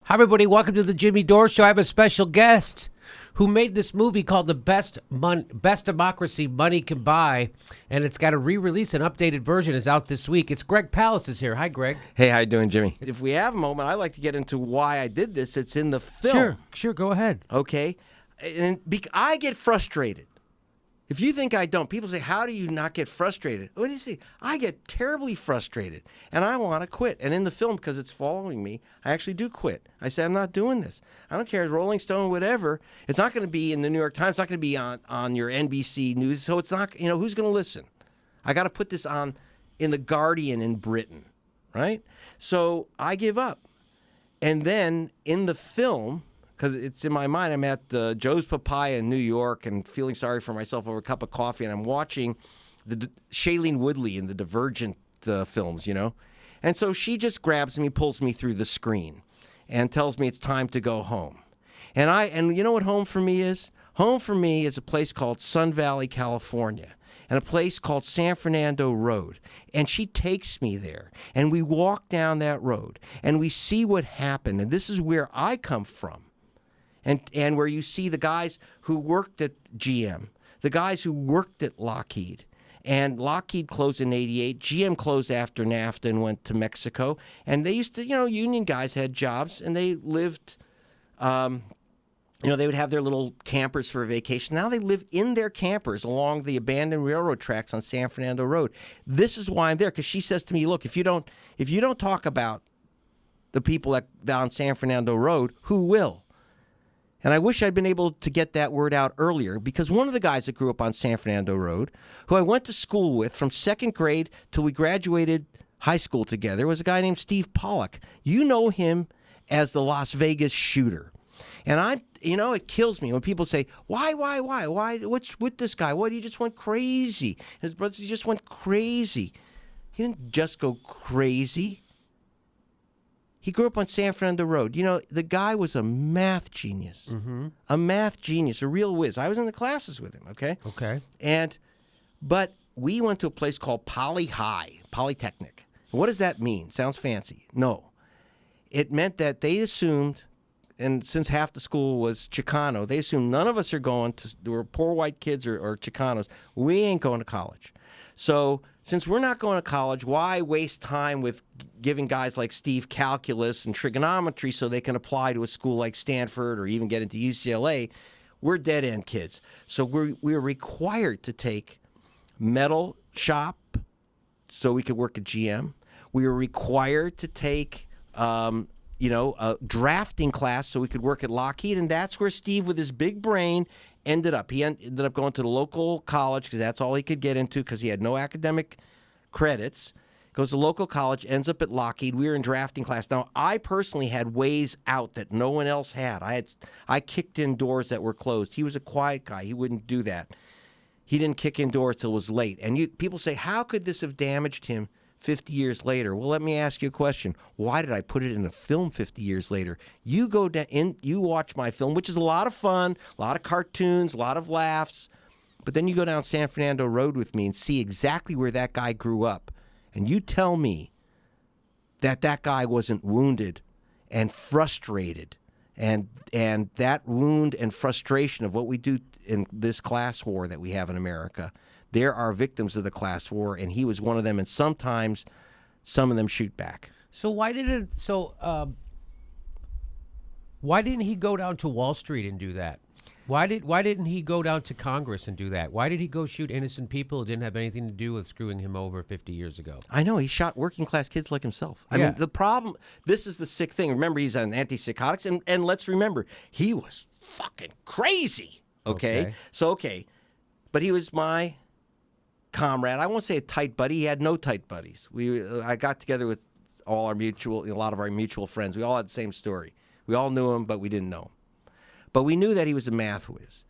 Hi, everybody. Welcome to the Jimmy Dore Show. I have a special guest who made this movie called The Best Democracy Money Can Buy, and it's got a re-release. An updated version is out this week. It's Greg Palast is here. Hi, Greg. Hey, how you doing, Jimmy? If we have a moment, I'd like to get into why I did this. It's in the film. Sure. Go ahead. Okay? And I get frustrated. If you think I don't, people say, how do you not get frustrated? What do you say? I get terribly frustrated, and I want to quit. And in the film, because it's following me, I actually do quit. I say, I'm not doing this. I don't care, Rolling Stone, whatever. It's not going to be in the New York Times. It's not going to be on your NBC News. So it's not, who's going to listen? I got to put this on in The Guardian in Britain, right? So I give up. And then in the film, because it's in my mind, I'm at Joe's Papaya in New York and feeling sorry for myself over a cup of coffee, and I'm watching Shailene Woodley in the Divergent films, And so she just grabs me, pulls me through the screen, and tells me it's time to go home. And you know what home for me is? Home for me is a place called Sun Valley, California, and a place called San Fernando Road. And she takes me there, and we walk down that road, and we see what happened. And this is where I come from. And where you see the guys who worked at GM, the guys who worked at Lockheed. And Lockheed closed in 88. GM closed after NAFTA and went to Mexico. And they used to, union guys had jobs, and they lived, they would have their little campers for a vacation. Now they live in their campers along the abandoned railroad tracks on San Fernando Road. This is why I'm there, because she says to me, look, if you don't talk about the people down San Fernando Road, who will? And I wish I'd been able to get that word out earlier, because one of the guys that grew up on San Fernando Road, who I went to school with from second grade till we graduated high school together, was a guy named Steve Pollock. You know him as the Las Vegas shooter. And it kills me when people say, why? What's with this guy? What, he just went crazy. His brothers, he just went crazy. He didn't just go crazy. He grew up on San Fernando Road. The guy was a math genius. Mm-hmm. A math genius, a real whiz. I was in the classes with him, okay? Okay. But we went to a place called Polytechnic. What does that mean? Sounds fancy. No. It meant that they assumed, and since half the school was Chicano, they assumed none of us are going to, there were poor white kids or Chicanos. We ain't going to college. So since we're not going to college, why waste time with giving guys like Steve calculus and trigonometry so they can apply to a school like Stanford or even get into UCLA? We're dead-end kids. So we're required to take metal shop so we could work at GM. We were required to take a drafting class so we could work at Lockheed, and that's where Steve, with his big brain, ended up. He ended up going to the local college because that's all he could get into because he had no academic credits. Goes to local college, ends up at Lockheed. We were in drafting class. Now, I personally had ways out that no one else had. I kicked in doors that were closed. He was a quiet guy. He wouldn't do that. He didn't kick in doors till it was late. And people say, how could this have damaged him 50 years later? Well, let me ask you a question. Why did I put it in a film 50 years later? You go down you watch my film, which is a lot of fun, a lot of cartoons, a lot of laughs, but then you go down San Fernando Road with me and see exactly where that guy grew up. And you tell me that guy wasn't wounded and frustrated, and that wound and frustration of what we do in this class war that we have in America. There are victims of the class war, and he was one of them, and sometimes some of them shoot back. So why didn't he go down to Wall Street and do that? Why didn't he go down to Congress and do that? Why did he go shoot innocent people who didn't have anything to do with screwing him over 50 years ago? I know. He shot working class kids like himself. I mean, the problem, this is the sick thing. Remember, he's on antipsychotics, and let's remember, he was fucking crazy. Okay. But he was my comrade. I won't say a tight buddy. He had no tight buddies. I got together with a lot of our mutual friends. We all had the same story. We all knew him, but we didn't know him. But we knew that he was a math whiz.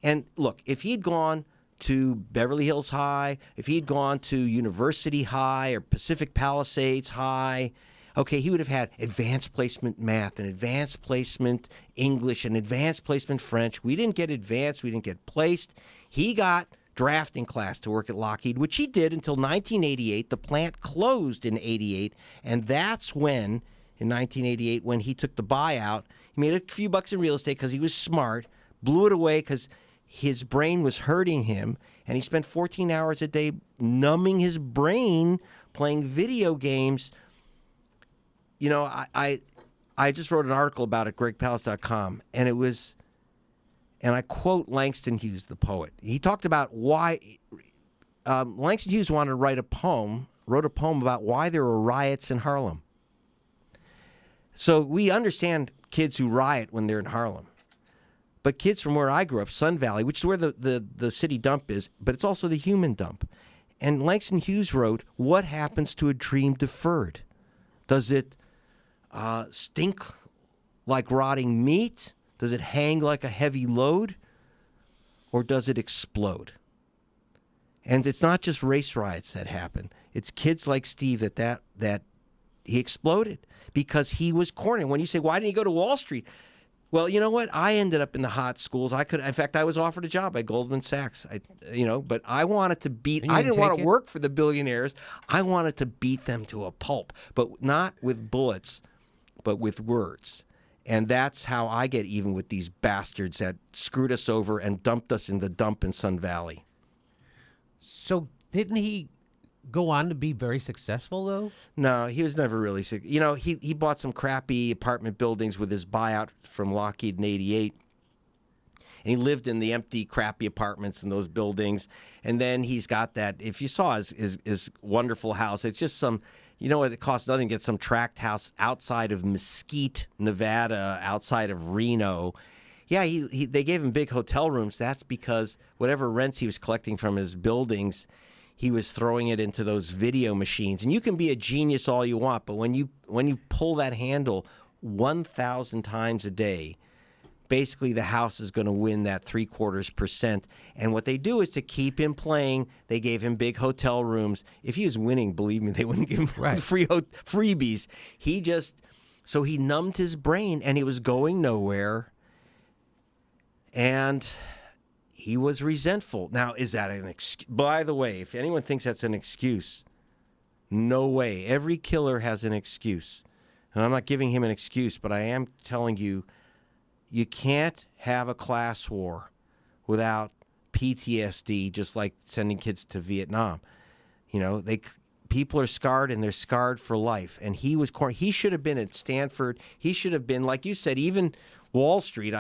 And look, if he'd gone to Beverly Hills High, if he'd gone to University High or Pacific Palisades High, okay, he would have had advanced placement math and advanced placement English and advanced placement French. We didn't get advanced. We didn't get placed. He got drafting class to work at Lockheed, which he did until 1988. The plant closed in 88, and that's when in 1988 when he took the buyout. He made a few bucks in real estate because he was smart, blew it away because his brain was hurting him, and he spent 14 hours a day numbing his brain playing video games. You know, I just wrote an article about it at gregpalast.com, and it was, and I quote Langston Hughes, the poet. He talked about why Langston Hughes wanted to wrote a poem about why there were riots in Harlem. So we understand kids who riot when they're in Harlem. But kids from where I grew up, Sun Valley, which is where the city dump is, but it's also the human dump. And Langston Hughes wrote, what happens to a dream deferred? Does it stink like rotting meat? Does it hang like a heavy load? Or does it explode? And it's not just race riots that happen. It's kids like Steve that he exploded because he was cornered. When you say, why didn't he go to Wall Street? Well, you know what? I ended up in the hot schools. In fact, I was offered a job by Goldman Sachs. But I wanted to beat. I didn't want to work for the billionaires. I wanted to beat them to a pulp, but not with bullets, but with words. And that's how I get even with these bastards that screwed us over and dumped us in the dump in Sun Valley. So didn't he go on to be very successful, though? No, he was never really sick. You know, he bought some crappy apartment buildings with his buyout from Lockheed in '88. And he lived in the empty, crappy apartments in those buildings. And then he's got that, if you saw his wonderful house, it's just some, you know what, it costs nothing to get some tract house outside of Mesquite, Nevada, outside of Reno. Yeah, they gave him big hotel rooms. That's because whatever rents he was collecting from his buildings, he was throwing it into those video machines. And you can be a genius all you want, but when you pull that handle 1,000 times a day, basically the house is going to win that 0.75%. And what they do is to keep him playing, they gave him big hotel rooms. If he was winning, believe me, they wouldn't give him freebies. So he numbed his brain, and he was going nowhere. And he was resentful. Now, is that an excuse? By the way, if anyone thinks that's an excuse, no way. Every killer has an excuse. And I'm not giving him an excuse, but I am telling you, you can't have a class war without PTSD, just like sending kids to Vietnam. You know, people are scarred, and they're scarred for life. And he should have been at Stanford. He should have been, like you said, even Wall Street.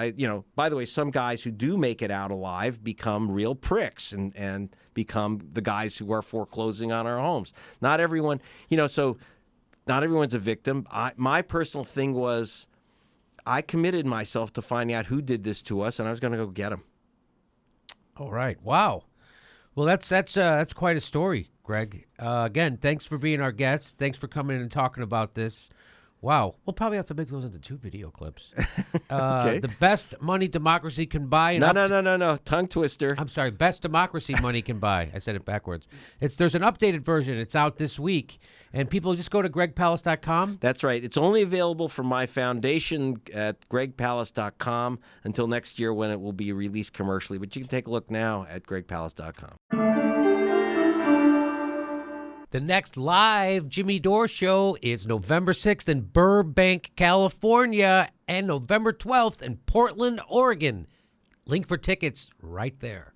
By the way, some guys who do make it out alive become real pricks and become the guys who are foreclosing on our homes. Not everyone, so not everyone's a victim. My personal thing was I committed myself to finding out who did this to us, and I was going to go get them. All right. Wow. Well, that's quite a story, Greg. Again, thanks for being our guest. Thanks for coming in and talking about this. Wow. We'll probably have to make those into 2 video clips. Okay. The best money democracy can buy. No. Tongue twister. I'm sorry. Best democracy money can buy. I said it backwards. There's an updated version. It's out this week. And people just go to gregpalast.com. That's right. It's only available from my foundation at gregpalast.com until next year when it will be released commercially. But you can take a look now at gregpalast.com. The next live Jimmy Dore show is November 6th in Burbank, California, and November 12th in Portland, Oregon. Link for tickets right there.